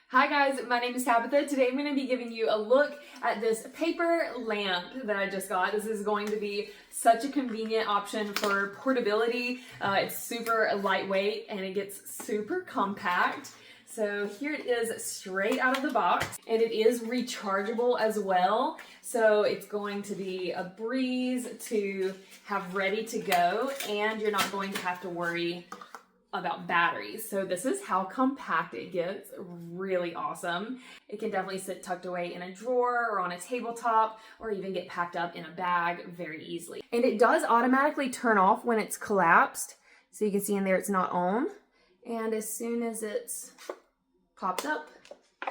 Hi guys, my name is Tabitha. Today I'm going to be giving you a look at this paper lamp that I just got. This is going to be such a convenient option for portability. It's super lightweight and it gets super compact. So here it is straight out of the box, and it is rechargeable as well. So it's going to be a breeze to have ready to go, and you're not going to have to worry about batteries. So this is how compact it gets. Really awesome. It can definitely sit tucked away in a drawer or on a tabletop, or even get packed up in a bag very easily. And it does automatically turn off when it's collapsed. So you can see in there it's not on. And as soon as it's popped up,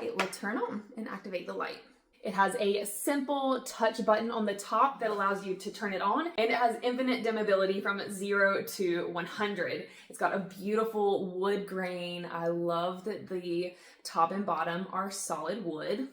it will turn on and activate the light. It has a simple touch button on the top that allows you to turn it on, and it has infinite dimmability from 0 to 100. It's got a beautiful wood grain. I love that the top and bottom are solid wood.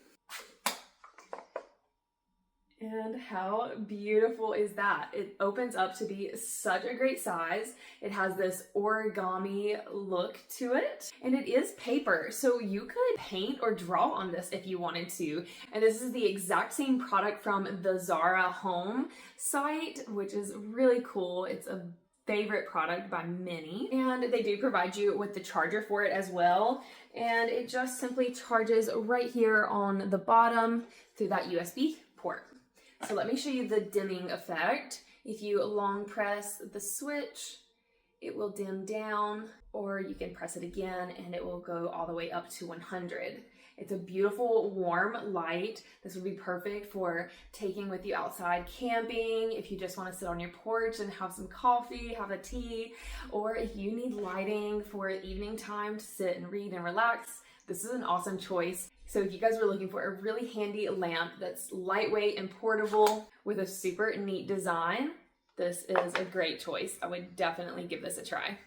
And how beautiful is that? It opens up to be such a great size. It has this origami look to it, and it is paper, so you could paint or draw on this if you wanted to. And this is the exact same product from the Zara Home site, which is really cool. It's a favorite product by many, and they do provide you with the charger for it as well. And it just simply charges right here on the bottom through that USB port. So let me show you the dimming effect. If you long press the switch, it will dim down, or you can press it again and it will go all the way up to 100. It's a beautiful warm light. This would be perfect for taking with you outside camping, if you just want to sit on your porch and have some coffee, have a tea, or if you need lighting for evening time to sit and read and relax. This is an awesome choice. So if you guys were looking for a really handy lamp that's lightweight and portable with a super neat design, this is a great choice. I would definitely give this a try.